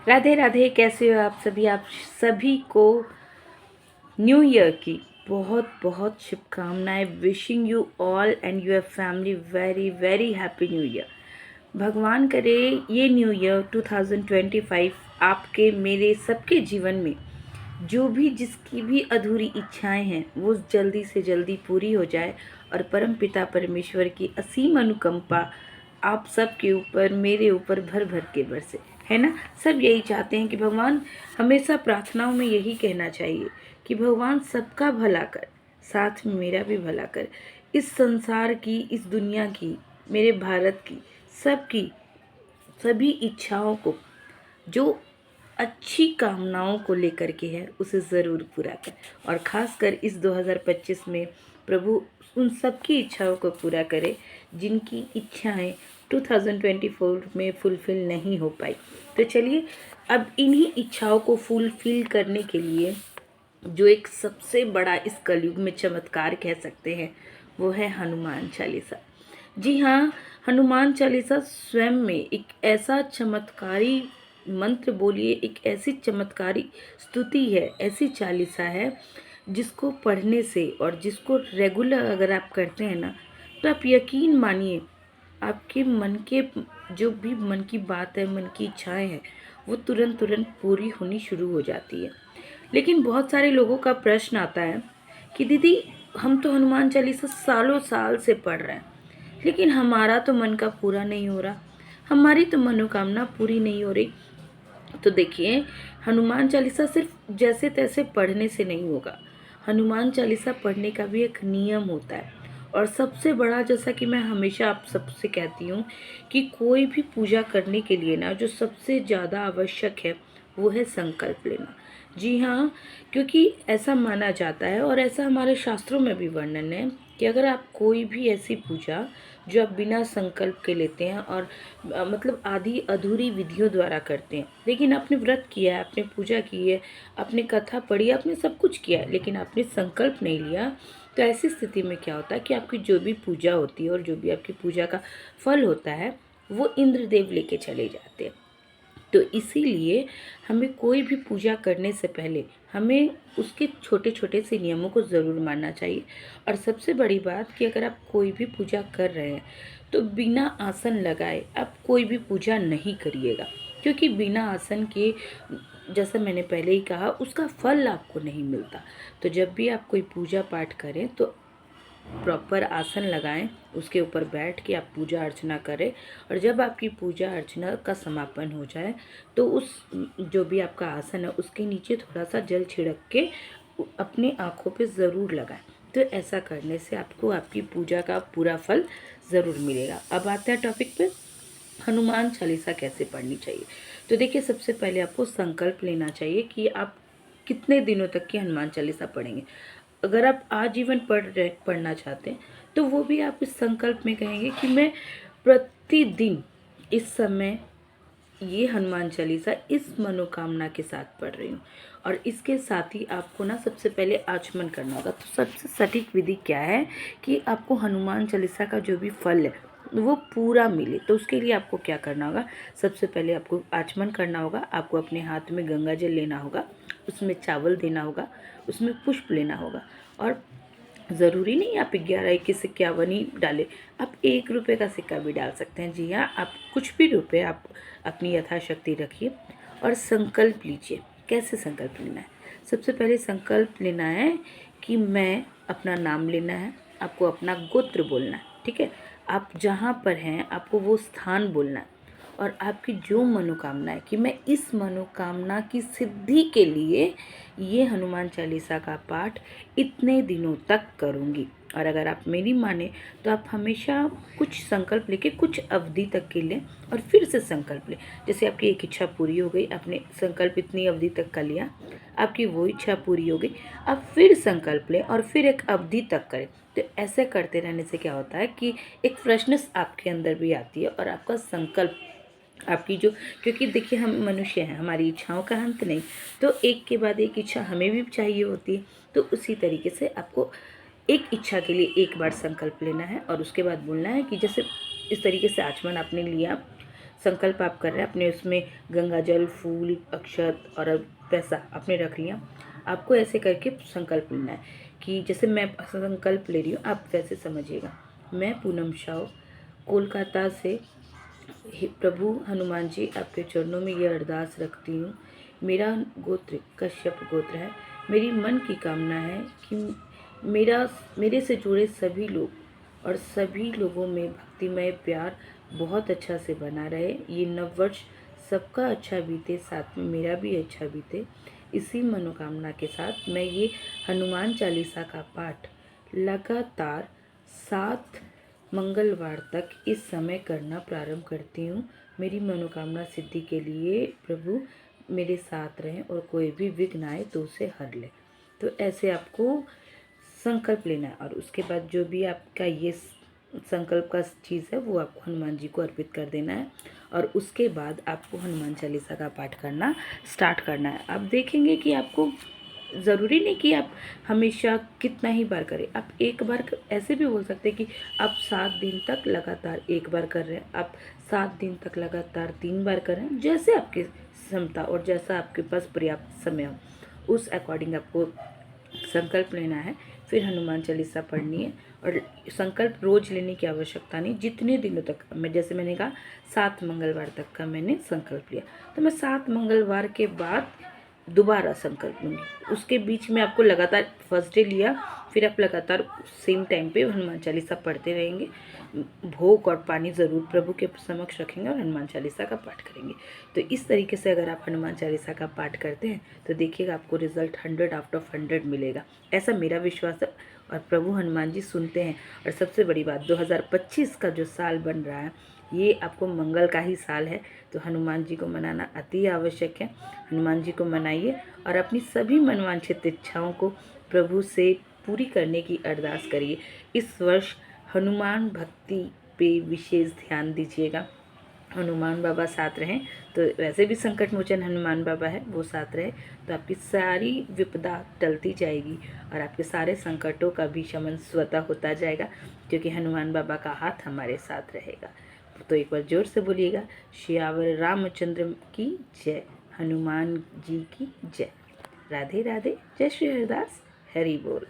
राधे राधे। कैसे हो आप सभी को न्यू ईयर की बहुत बहुत शुभकामनाएं। Wishing you all and your family very very happy new year. भगवान करे ये न्यू ईयर 2025 आपके मेरे सबके जीवन में जो भी जिसकी भी अधूरी इच्छाएं हैं वो जल्दी से जल्दी पूरी हो जाए और परम पिता परमेश्वर की असीम अनुकंपा आप सबके ऊपर मेरे ऊपर भर भर के बरसे, है ना। सब यही चाहते हैं कि भगवान, हमेशा प्रार्थनाओं में यही कहना चाहिए कि भगवान सबका भला कर, साथ में मेरा भी भला कर। इस संसार की, इस दुनिया की, मेरे भारत की, सबकी सभी इच्छाओं को, जो अच्छी कामनाओं को लेकर के है, उसे ज़रूर पूरा कर। और ख़ासकर इस 2025 में प्रभु उन सबकी इच्छाओं को पूरा करे जिनकी इच्छाएं 2024 में फुलफ़िल नहीं हो पाई। तो चलिए, अब इन्हीं इच्छाओं को फुलफ़िल करने के लिए जो एक सबसे बड़ा इस कलयुग में चमत्कार कह सकते हैं वो है हनुमान चालीसा। जी हाँ, हनुमान चालीसा स्वयं में एक ऐसा चमत्कारी मंत्र, बोलिए एक ऐसी चमत्कारी स्तुति है, ऐसी चालीसा है जिसको पढ़ने से और जिसको रेगुलर अगर आप करते हैं ना, तो आप यकीन मानिए आपके मन के जो भी मन की बात है, मन की इच्छाएं हैं, वो तुरंत तुरंत पूरी होनी शुरू हो जाती है। लेकिन बहुत सारे लोगों का प्रश्न आता है कि दीदी, हम तो हनुमान चालीसा सालों साल से पढ़ रहे हैं, लेकिन हमारा तो मन का पूरा नहीं हो रहा, हमारी तो मनोकामना पूरी नहीं हो रही। तो देखिए, हनुमान चालीसा सिर्फ जैसे तैसे पढ़ने से नहीं होगा। हनुमान चालीसा पढ़ने का भी एक नियम होता है। और सबसे बड़ा, जैसा कि मैं हमेशा आप सबसे कहती हूँ कि कोई भी पूजा करने के लिए ना, जो सबसे ज़्यादा आवश्यक है वो है संकल्प लेना। जी हाँ, क्योंकि ऐसा माना जाता है और ऐसा हमारे शास्त्रों में भी वर्णन है कि अगर आप कोई भी ऐसी पूजा जो आप बिना संकल्प के लेते हैं और मतलब आधी अधूरी विधियों द्वारा करते हैं, लेकिन आपने व्रत किया है, आपने पूजा की है, आपने कथा पढ़ी, आपने सब कुछ किया है, लेकिन आपने संकल्प नहीं लिया, तो ऐसी स्थिति में क्या होता है कि आपकी जो भी पूजा होती है और जो भी आपकी पूजा का फल होता है वो इंद्रदेव लेके चले जाते हैं। तो इसीलिए हमें कोई भी पूजा करने से पहले हमें उसके छोटे छोटे से नियमों को ज़रूर मानना चाहिए। और सबसे बड़ी बात कि अगर आप कोई भी पूजा कर रहे हैं तो बिना आसन लगाए आप कोई भी पूजा नहीं करिएगा, क्योंकि बिना आसन के, जैसा मैंने पहले ही कहा, उसका फल आपको नहीं मिलता। तो जब भी आप कोई पूजा पाठ करें तो प्रॉपर आसन लगाएं, उसके ऊपर बैठ के आप पूजा अर्चना करें। और जब आपकी पूजा अर्चना का समापन हो जाए तो उस जो भी आपका आसन है उसके नीचे थोड़ा सा जल छिड़क के अपनी आँखों पे ज़रूर लगाएं। तो ऐसा करने से आपको आपकी पूजा का पूरा फल ज़रूर मिलेगा। अब आते हैं टॉपिक पे, हनुमान चालीसा कैसे पढ़नी चाहिए। तो देखिए, सबसे पहले आपको संकल्प लेना चाहिए कि आप कितने दिनों तक की हनुमान चालीसा पढ़ेंगे। अगर आप आजीवन पढ़ना चाहते हैं तो वो भी आप इस संकल्प में कहेंगे कि मैं प्रतिदिन इस समय ये हनुमान चालीसा इस मनोकामना के साथ पढ़ रही हूँ। और इसके साथ ही आपको ना सबसे पहले आचमन करना होगा। तो सबसे सटीक विधि क्या है कि आपको हनुमान चालीसा का जो भी फल है वो पूरा मिले, तो उसके लिए आपको क्या करना होगा, सबसे पहले आपको आचमन करना होगा। आपको अपने हाथ में गंगा जल लेना होगा, उसमें चावल देना होगा, उसमें पुष्प लेना होगा। और ज़रूरी नहीं आप 11, 21, 51 ही डालें, आप 1 रुपये का सिक्का भी डाल सकते हैं। जी हाँ, आप कुछ भी रुपये आप अपनी यथाशक्ति रखिए और संकल्प लीजिए। कैसे संकल्प लेना है, सबसे पहले संकल्प लेना है कि मैं, अपना नाम लेना है, आपको अपना गोत्र बोलना है, ठीक है। आप जहाँ पर हैं आपको वो स्थान बोलना है और आपकी जो मनोकामना है कि मैं इस मनोकामना की सिद्धि के लिए ये हनुमान चालीसा का पाठ इतने दिनों तक करूँगी। और अगर आप मेरी माने तो आप हमेशा कुछ संकल्प लेके कुछ अवधि तक के लें और फिर से संकल्प लें। जैसे आपकी एक इच्छा पूरी हो गई, आपने संकल्प इतनी अवधि तक का लिया, आपकी वो इच्छा पूरी हो गई, आप फिर संकल्प लें और फिर एक अवधि तक करें। तो ऐसे करते रहने से क्या होता है कि एक फ्रेशनेस आपके अंदर भी आती है और आपका संकल्प, आपकी जो, क्योंकि देखिए हम मनुष्य हैं, हमारी इच्छाओं का अंत नहीं, तो एक के बाद एक इच्छा हमें भी चाहिए होती है। तो उसी तरीके से आपको एक इच्छा के लिए एक बार संकल्प लेना है और उसके बाद बोलना है कि जैसे इस तरीके से आचमन आपने लिया, संकल्प आप कर रहे हैं, अपने उसमें गंगा जल, फूल, अक्षत और पैसा आपने रख लिया। आपको ऐसे करके संकल्प लेना है कि जैसे मैं संकल्प ले रही हूँ, आप वैसे समझिएगा। मैं पूनम शाह कोलकाता से, हे प्रभु हनुमान जी, आपके चरणों में ये अरदास रखती हूँ। मेरा गोत्र कश्यप गोत्र है। मेरी मन की कामना है कि मेरे से जुड़े सभी लोग और सभी लोगों में भक्तिमय प्यार बहुत अच्छा से बना रहे। ये नववर्ष सबका अच्छा बीते, साथ में मेरा भी अच्छा बीते। इसी मनोकामना के साथ मैं ये हनुमान चालीसा का पाठ लगातार 7 मंगलवार तक इस समय करना प्रारंभ करती हूँ। मेरी मनोकामना सिद्धि के लिए प्रभु मेरे साथ रहें और कोई भी विघ्न आए तो उसे हर ले। तो ऐसे आपको संकल्प लेना है और उसके बाद जो भी आपका ये संकल्प का चीज़ है वो आपको हनुमान जी को अर्पित कर देना है और उसके बाद आपको हनुमान चालीसा का पाठ करना स्टार्ट करना है। आप देखेंगे कि आपको ज़रूरी नहीं कि आप हमेशा कितना ही बार करें। आप एक बार ऐसे भी बोल सकते हैं कि आप 7 दिन तक लगातार एक बार कर रहे हैं, आप 7 दिन तक लगातार 3 बार कर रहे हैं, जैसे आपकी क्षमता और जैसा आपके पास पर्याप्त समय हो उस अकॉर्डिंग आपको संकल्प लेना है। फिर हनुमान चालीसा पढ़नी है और संकल्प रोज लेने की आवश्यकता नहीं, जितने दिनों तक मैं, जैसे मैंने कहा 7 मंगलवार तक का मैंने संकल्प लिया, तो मैं 7 मंगलवार के बाद दोबारा संकल्प लूँगी। उसके बीच में आपको लगातार फर्स्ट डे लिया, फिर आप लगातार सेम टाइम पे हनुमान चालीसा पढ़ते रहेंगे। भोग और पानी ज़रूर प्रभु के समक्ष रखेंगे और हनुमान चालीसा का पाठ करेंगे। तो इस तरीके से अगर आप हनुमान चालीसा का पाठ करते हैं तो देखिएगा आपको रिजल्ट 100 आउट ऑफ 100 मिलेगा, ऐसा मेरा विश्वास है। और प्रभु हनुमान जी सुनते हैं। और सबसे बड़ी बात, 2025 का जो साल बन रहा है ये आपको मंगल का ही साल है, तो हनुमान जी को मनाना अति आवश्यक है। हनुमान जी को मनाइए और अपनी सभी मनवांछित इच्छाओं को प्रभु से पूरी करने की अरदास करिए। इस वर्ष हनुमान भक्ति पे विशेष ध्यान दीजिएगा। हनुमान बाबा साथ रहें तो वैसे भी संकट मोचन हनुमान बाबा है, वो साथ रहे तो आपकी सारी विपदा टलती जाएगी और आपके सारे संकटों का भी शमन स्वतः होता जाएगा, क्योंकि हनुमान बाबा का हाथ हमारे साथ रहेगा। तो एक बार जोर से बोलिएगा, श्यावर रामचंद्र की जय, हनुमान जी की जय। राधे राधे, जय श्री हरिदास, हरि बोल।